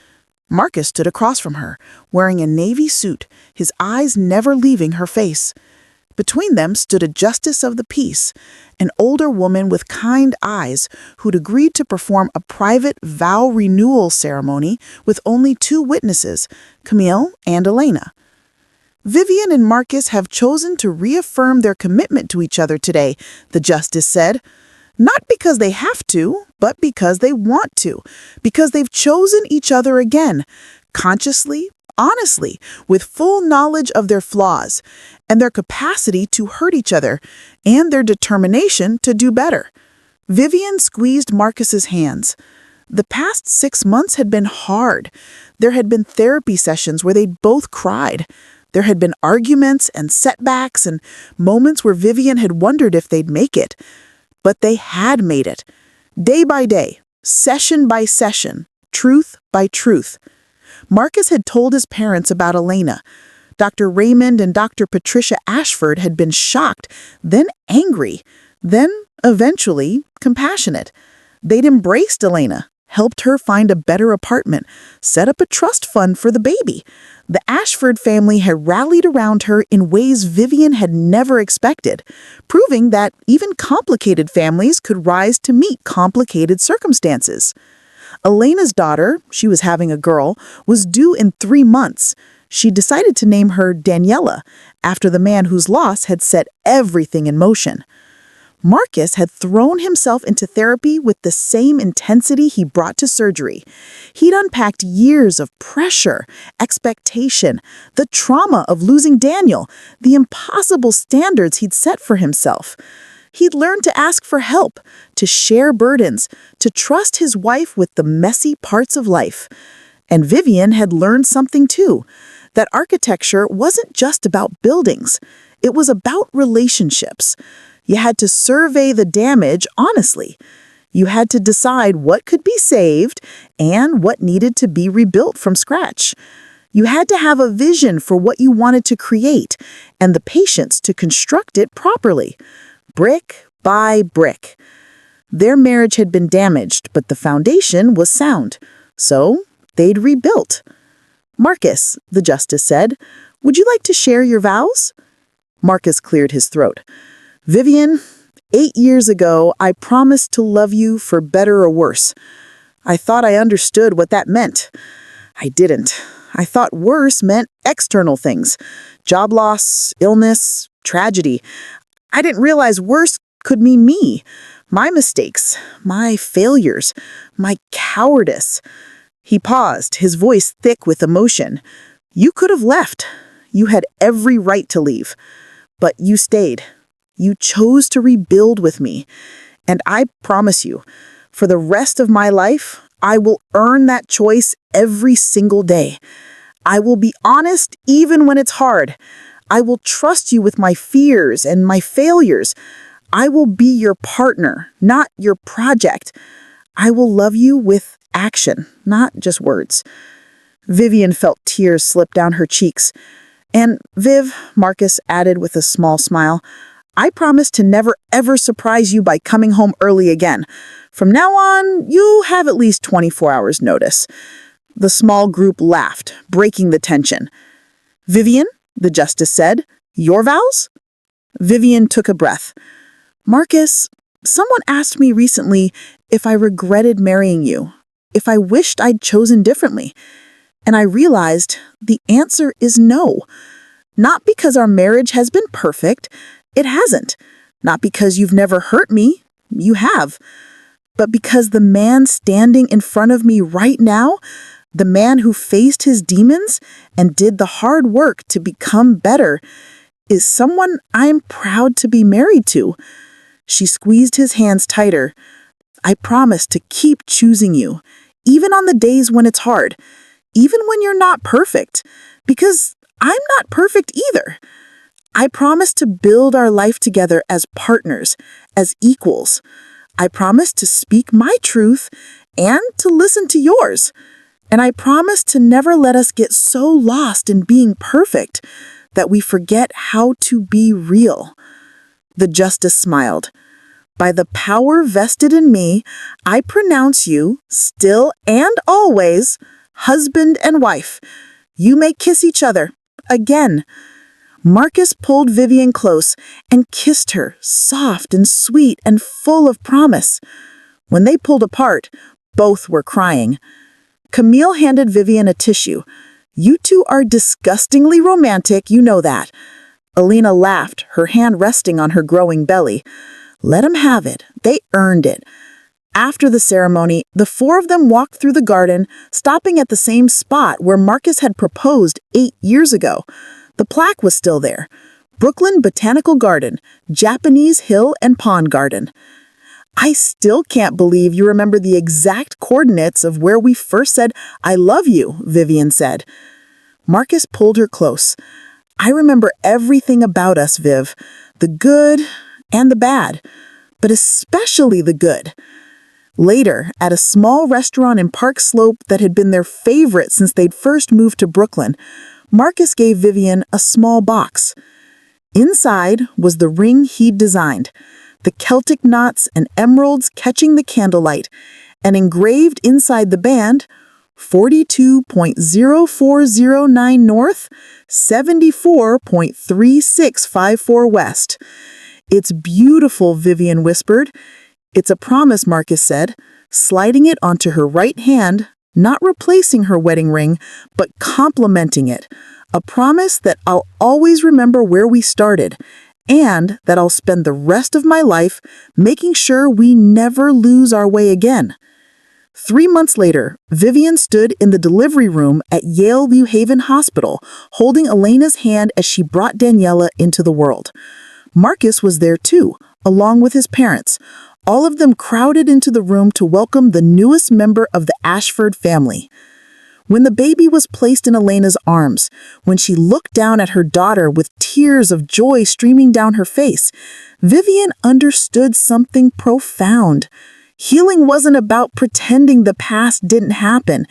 Marcus stood across from her, wearing a navy suit, his eyes never leaving her face. Between them stood a justice of the peace, an older woman with kind eyes who'd agreed to perform a private vow renewal ceremony with only 2 witnesses, Camille and Elena. Vivienne and Marcus have chosen to reaffirm their commitment to each other today, the justice said. Not because they have to, but because they want to, because they've chosen each other again, consciously, honestly, with full knowledge of their flaws and their capacity to hurt each other and their determination to do better. Vivienne squeezed Marcus's hands. The past 6 months had been hard. There had been therapy sessions where they'd both cried. There had been arguments and setbacks and moments where Vivienne had wondered if they'd make it. But they had made it. Day by day, session by session, truth by truth. Marcus had told his parents about Elena. Dr. Raymond and Dr. Patricia Ashford had been shocked, then angry, then, eventually, compassionate. They'd embraced Elena, helped her find a better apartment, set up a trust fund for the baby. The Ashford family had rallied around her in ways Vivienne had never expected, proving that even complicated families could rise to meet complicated circumstances. Elena's daughter, she was having a girl, was due in 3 months. She decided to name her Daniela, after the man whose loss had set everything in motion. Marcus had thrown himself into therapy with the same intensity he brought to surgery. He'd unpacked years of pressure, expectation, the trauma of losing Daniel, the impossible standards he'd set for himself. He'd learned to ask for help, to share burdens, to trust his wife with the messy parts of life. And Vivienne had learned something too, that architecture wasn't just about buildings. It was about relationships. You had to survey the damage honestly. You had to decide what could be saved and what needed to be rebuilt from scratch. You had to have a vision for what you wanted to create and the patience to construct it properly, brick by brick. Their marriage had been damaged, but the foundation was sound. So they'd rebuilt. Marcus, the justice said, would you like to share your vows? Marcus cleared his throat. Vivienne, 8 years ago, I promised to love you for better or worse. I thought I understood what that meant. I didn't. I thought worse meant external things. Job loss, illness, tragedy. I didn't realize worse could mean me. My mistakes, my failures, my cowardice. He paused, his voice thick with emotion. You could have left. You had every right to leave. But you stayed. You chose to rebuild with me. And I promise you, for the rest of my life, I will earn that choice every single day. I will be honest even when it's hard. I will trust you with my fears and my failures. I will be your partner, not your project. I will love you with action, not just words. Vivienne felt tears slip down her cheeks. And Viv, Marcus added with a small smile, I promise to never ever surprise you by coming home early again. From now on, you have at least 24 hours notice. The small group laughed, breaking the tension. Vivienne, the justice said, your vows? Vivienne took a breath. Marcus, someone asked me recently if I regretted marrying you, if I wished I'd chosen differently. And I realized the answer is no. Not because our marriage has been perfect. It hasn't. Not because you've never hurt me. You have. But because the man standing in front of me right now, the man who faced his demons and did the hard work to become better, is someone I'm proud to be married to. She squeezed his hands tighter. I promise to keep choosing you, even on the days when it's hard, even when you're not perfect, because I'm not perfect either. I promise to build our life together as partners, as equals. I promise to speak my truth and to listen to yours. And I promise to never let us get so lost in being perfect that we forget how to be real." The justice smiled. "By the power vested in me, I pronounce you, still and always, husband and wife. You may kiss each other. Again." Marcus pulled Vivienne close and kissed her, soft and sweet and full of promise. When they pulled apart, both were crying. Camille handed Vivienne a tissue. "You two are disgustingly romantic, you know that." Alina laughed, her hand resting on her growing belly. "Let 'em have it. They earned it." After the ceremony, the four of them walked through the garden, stopping at the same spot where Marcus had proposed 8 years ago. The plaque was still there. Brooklyn Botanical Garden, Japanese Hill and Pond Garden. "I still can't believe you remember the exact coordinates of where we first said, 'I love you,'" Vivienne said. Marcus pulled her close. "I remember everything about us, Viv. The good and the bad, but especially the good." Later, at a small restaurant in Park Slope that had been their favorite since they'd first moved to Brooklyn, Marcus gave Vivienne a small box. Inside was the ring he'd designed, the Celtic knots and emeralds catching the candlelight, and engraved inside the band, 42.0409 North, 74.3654 West. "It's beautiful," Vivienne whispered. "It's a promise," Marcus said, sliding it onto her right hand, not replacing her wedding ring, but complementing it. "A promise that I'll always remember where we started, and that I'll spend the rest of my life making sure we never lose our way again." 3 months later, Vivienne stood in the delivery room at Yale New Haven Hospital, holding Elena's hand as she brought Daniela into the world. Marcus was there too, along with his parents. All of them crowded into the room to welcome the newest member of the Ashford family. When the baby was placed in Elena's arms, when she looked down at her daughter with tears of joy streaming down her face, Vivienne understood something profound. Healing wasn't about pretending the past didn't happen.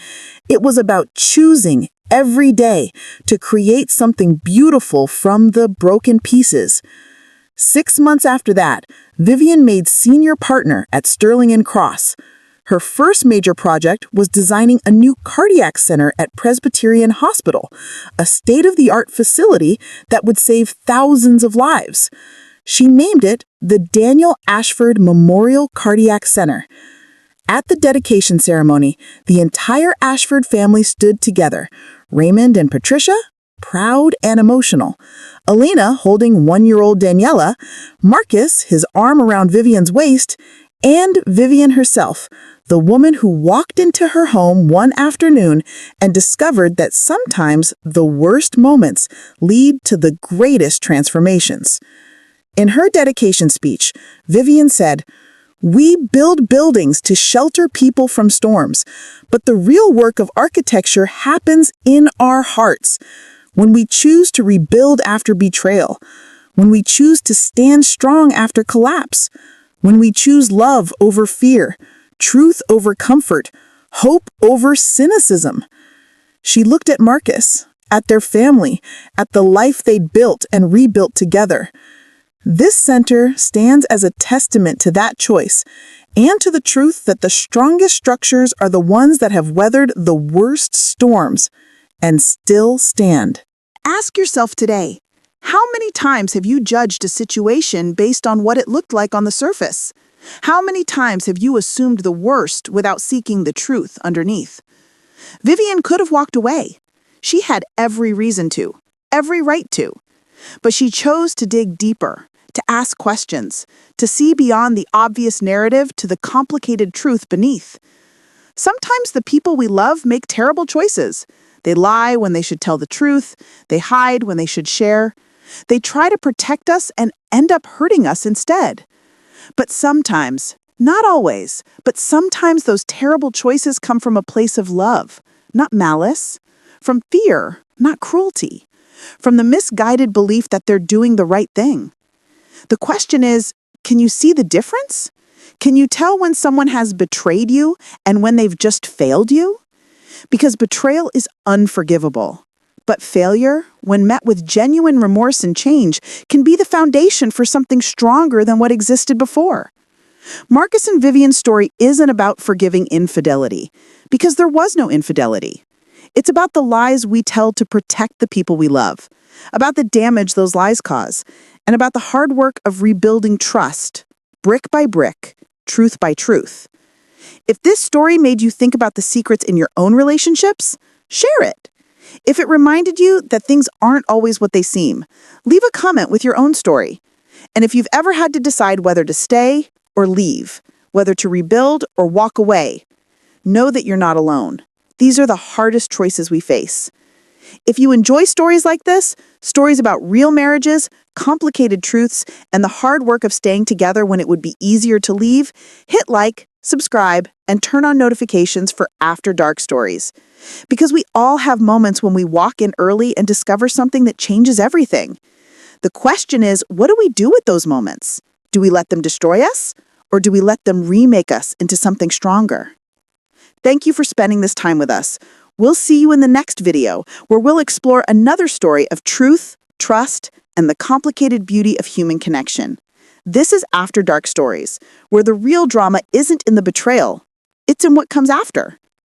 It was about choosing every day to create something beautiful from the broken pieces. 6 months after that, Vivienne made senior partner at Sterling and Cross. Her first major project was designing a new cardiac center at Presbyterian Hospital, a state-of-the-art facility that would save thousands of lives. She named it the Daniel Ashford Memorial Cardiac Center. At the dedication ceremony, the entire Ashford family stood together, Raymond and Patricia, proud and emotional, Alina holding 1-year-old Daniela, Marcus, his arm around Vivienne's waist, and Vivienne herself, the woman who walked into her home one afternoon and discovered that sometimes the worst moments lead to the greatest transformations. In her dedication speech, Vivienne said, "We build buildings to shelter people from storms, but the real work of architecture happens in our hearts. When we choose to rebuild after betrayal, when we choose to stand strong after collapse, when we choose love over fear, truth over comfort, hope over cynicism." She looked at Marcus, at their family, at the life they'd built and rebuilt together. This center stands as a testament to that choice and to the truth that the strongest structures are the ones that have weathered the worst storms and still stand. Ask yourself today, how many times have you judged a situation based on what it looked like on the surface? How many times have you assumed the worst without seeking the truth underneath? Vivienne could have walked away. She had every reason to, every right to. But she chose to dig deeper, to ask questions, to see beyond the obvious narrative to the complicated truth beneath. Sometimes the people we love make terrible choices. They lie when they should tell the truth. They hide when they should share. They try to protect us and end up hurting us instead. But sometimes, not always, but sometimes those terrible choices come from a place of love, not malice. From fear, not cruelty. From the misguided belief that they're doing the right thing. The question is, can you see the difference? Can you tell when someone has betrayed you and when they've just failed you? Because betrayal is unforgivable. But failure, when met with genuine remorse and change, can be the foundation for something stronger than what existed before. Marcus and Vivienne's story isn't about forgiving infidelity, because there was no infidelity. It's about the lies we tell to protect the people we love, about the damage those lies cause, and about the hard work of rebuilding trust, brick by brick, truth by truth. If this story made you think about the secrets in your own relationships, share it. If it reminded you that things aren't always what they seem, leave a comment with your own story. And if you've ever had to decide whether to stay or leave, whether to rebuild or walk away, know that you're not alone. These are the hardest choices we face. If you enjoy stories like this, stories about real marriages, complicated truths, and the hard work of staying together when it would be easier to leave, hit like, subscribe, and turn on notifications for After Dark stories. Because we all have moments when we walk in early and discover something that changes everything. The question is, what do we do with those moments? Do we let them destroy us? Or do we let them remake us into something stronger? Thank you for spending this time with us. We'll see you in the next video, where we'll explore another story of truth, trust, and the complicated beauty of human connection. This is After Dark Stories, where the real drama isn't in the betrayal, it's in what comes after.